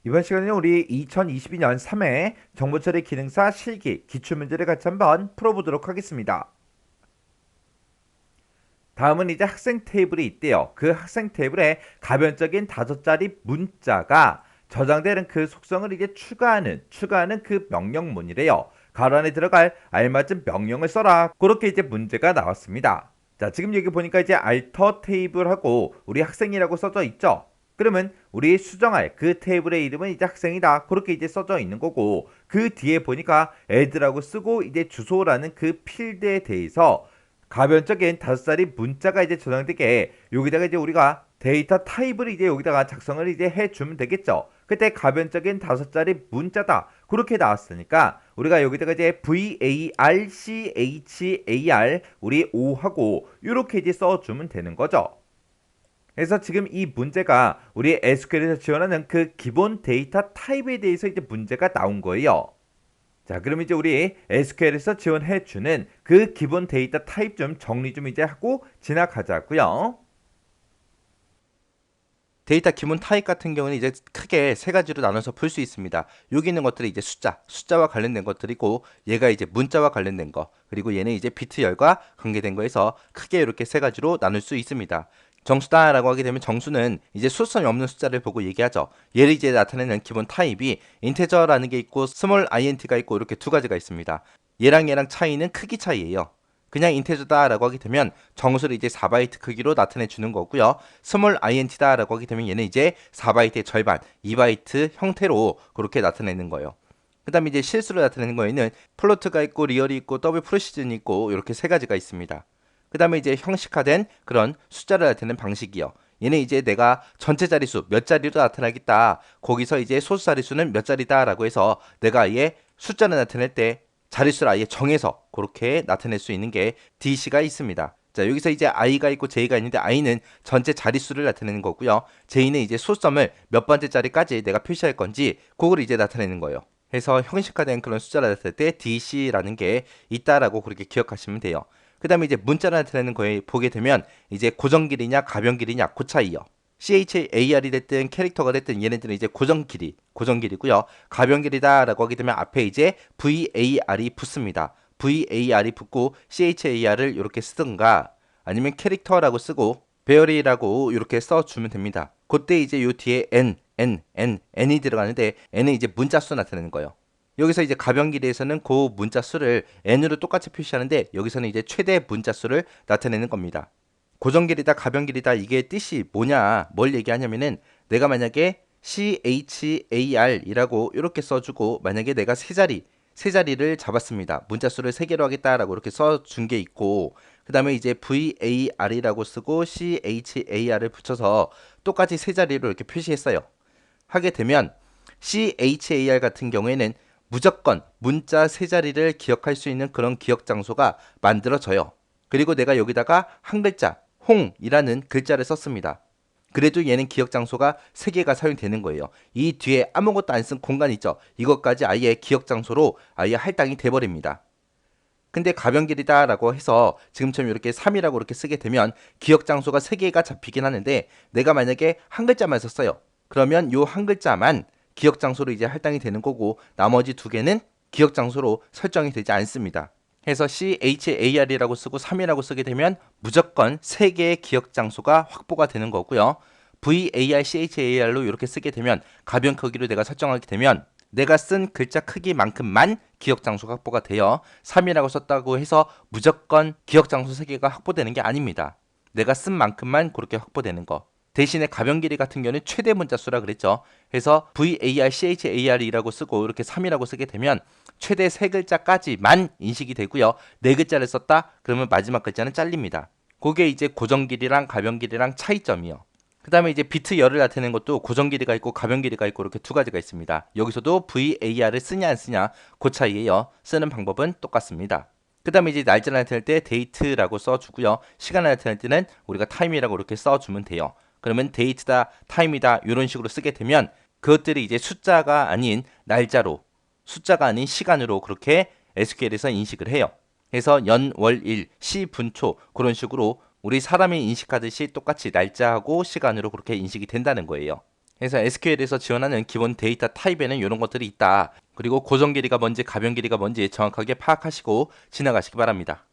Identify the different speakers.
Speaker 1: 이번 시간에는 우리 2022년 3회 정보처리 기능사 실기 기출문제를 같이 한번 풀어보도록 하겠습니다. 다음은 이제 학생 테이블이 있대요. 그 학생 테이블에 가변적인 5자리 문자가 저장되는 그 속성을 이제 추가하는 그 명령문이래요. 가로 안에 들어갈 알맞은 명령을 써라. 그렇게 이제 문제가 나왔습니다. 자, 지금 여기 보니까 이제 알터 테이블하고 우리 학생이라고 써져 있죠. 그러면 우리 수정할 그 테이블의 이름은 이제 학생이다. 그렇게 이제 써져 있는 거고, 그 뒤에 보니까 add라고 쓰고 이제 주소라는 그 필드에 대해서 가변적인 5자리 문자가 이제 저장되게 여기다가 이제 우리가 데이터 타입을 이제 여기다가 작성을 이제 해주면 되겠죠. 그때 가변적인 5자리 문자다. 그렇게 나왔으니까 우리가 여기다가 이제 varchar 우리 5하고 이렇게 이제 써주면 되는 거죠. 그래서 지금 이 문제가 우리 SQL에서 지원하는 그 기본 데이터 타입에 대해서 이제 문제가 나온 거예요. 자, 그럼 이제 우리 SQL에서 지원해주는 그 기본 데이터 타입 좀 정리 좀 이제 하고 지나가자고요.
Speaker 2: 데이터 기본 타입 같은 경우는 이제 크게 세 가지로 나눠서 풀 수 있습니다. 여기 있는 것들이 이제 숫자와 관련된 것들이고, 얘가 이제 문자와 관련된 거, 그리고 얘는 이제 비트열과 관계된 거에서 크게 이렇게 세 가지로 나눌 수 있습니다. 정수다라고 하게 되면 정수는 이제 수성이 없는 숫자를 보고 얘기하죠. 얘를 이제 나타내는 기본 타입이 인테저라는 게 있고 스몰 int가 있고 이렇게 두 가지가 있습니다. 얘랑 차이는 크기 차이예요. 그냥 인테저다라고 하게 되면 정수를 이제 4바이트 크기로 나타내 주는 거고요. 스몰 int다라고 하게 되면 얘는 이제 4바이트의 절반, 2바이트 형태로 그렇게 나타내는 거예요. 그 다음에 이제 실수로 나타내는 거에는 플로트가 있고 리얼이 있고 더블 프로시즌이 있고 이렇게 세 가지가 있습니다. 그 다음에 이제 형식화된 그런 숫자를 나타내는 방식이요. 얘는 이제 내가 전체 자릿수 몇 자리로 나타나겠다. 거기서 이제 소수 자릿수는 몇 자리다라고 해서 내가 아예 숫자를 나타낼 때 자릿수를 아예 정해서 그렇게 나타낼 수 있는 게 DC가 있습니다. 자, 여기서 이제 i가 있고 j가 있는데 i는 전체 자릿수를 나타내는 거고요. j는 이제 소수점을 몇 번째 자리까지 내가 표시할 건지 그걸 이제 나타내는 거예요. 해서 형식화된 그런 숫자를 나타낼 때 DC라는 게 있다라고 그렇게 기억하시면 돼요. 그 다음에 이제 문자를 나타내는 거에 보게 되면 이제 고정길이냐 가변길이냐 그 차이요. CHAR이 됐든 캐릭터가 됐든 얘네들은 이제 고정길이고요. 가변길이다라고 하게 되면 앞에 이제 VAR이 붙습니다. VAR이 붙고 CHAR을 이렇게 쓰든가 아니면 캐릭터라고 쓰고 베어리라고 이렇게 써주면 됩니다. 그때 이제 요 뒤에 N이 들어가는데 N은 이제 문자 수 나타내는 거예요. 여기서 이제 가변길이에서는 그 문자 수를 n으로 똑같이 표시하는데 여기서는 이제 최대 문자 수를 나타내는 겁니다. 고정길이다 가변길이다 이게 뜻이 뭐냐 뭘 얘기하냐면은 내가 만약에 CHAR이라고 이렇게 써주고 만약에 내가 세 자리를 잡았습니다. 문자 수를 3개로 하겠다라고 이렇게 써준 게 있고 그 다음에 이제 VAR이라고 쓰고 CHAR을 붙여서 똑같이 세 자리로 이렇게 표시했어요. 하게 되면 CHAR 같은 경우에는 무조건 문자 세 자리를 기억할 수 있는 그런 기억 장소가 만들어져요. 그리고 내가 여기다가 한 글자, 홍이라는 글자를 썼습니다. 그래도 얘는 기억 장소가 3개가 사용되는 거예요. 이 뒤에 아무것도 안 쓴 공간 있죠. 이것까지 아예 기억 장소로 아예 할당이 돼버립니다. 근데 가변길이다라고 해서 지금처럼 이렇게 3이라고 이렇게 쓰게 되면 기억 장소가 3개가 잡히긴 하는데 내가 만약에 한 글자만 썼어요. 그러면 요 한 글자만 기억 장소로 이제 할당이 되는 거고 나머지 2개는 기억 장소로 설정이 되지 않습니다. 해서 CHAR이라고 쓰고 3이라고 쓰게 되면 무조건 3개의 기억 장소가 확보가 되는 거고요. VARCHAR로 이렇게 쓰게 되면 가변 크기로 내가 설정하게 되면 내가 쓴 글자 크기만큼만 기억 장소가 확보가 돼요. 3이라고 썼다고 해서 무조건 기억 장소 3개가 확보되는 게 아닙니다. 내가 쓴 만큼만 그렇게 확보되는 거. 대신에 가변 길이 같은 경우는 최대 문자 수라 그랬죠. 그래서 VARCHAR이라고 쓰고 이렇게 3이라고 쓰게 되면 최대 3글자까지만 인식이 되고요. 4글자를 썼다? 그러면 마지막 글자는 잘립니다. 그게 이제 고정 길이랑 가변 길이랑 차이점이요. 그 다음에 이제 비트 열을 나타내는 것도 고정 길이가 있고 가변 길이가 있고 이렇게 두 가지가 있습니다. 여기서도 VAR을 쓰냐 안 쓰냐 그 차이예요. 쓰는 방법은 똑같습니다. 그 다음에 이제 날짜를 나타낼 때 데이트라고 써주고요. 시간을 나타낼 때는 우리가 타임이라고 이렇게 써주면 돼요. 그러면 데이트다, 타임이다 이런 식으로 쓰게 되면 그것들이 이제 숫자가 아닌 날짜로, 숫자가 아닌 시간으로 그렇게 SQL에서 인식을 해요. 그래서 연, 월, 일, 시, 분, 초 그런 식으로 우리 사람이 인식하듯이 똑같이 날짜하고 시간으로 그렇게 인식이 된다는 거예요. 그래서 SQL에서 지원하는 기본 데이터 타입에는 이런 것들이 있다. 그리고 고정 길이가 뭔지 가변 길이가 뭔지 정확하게 파악하시고 지나가시기 바랍니다.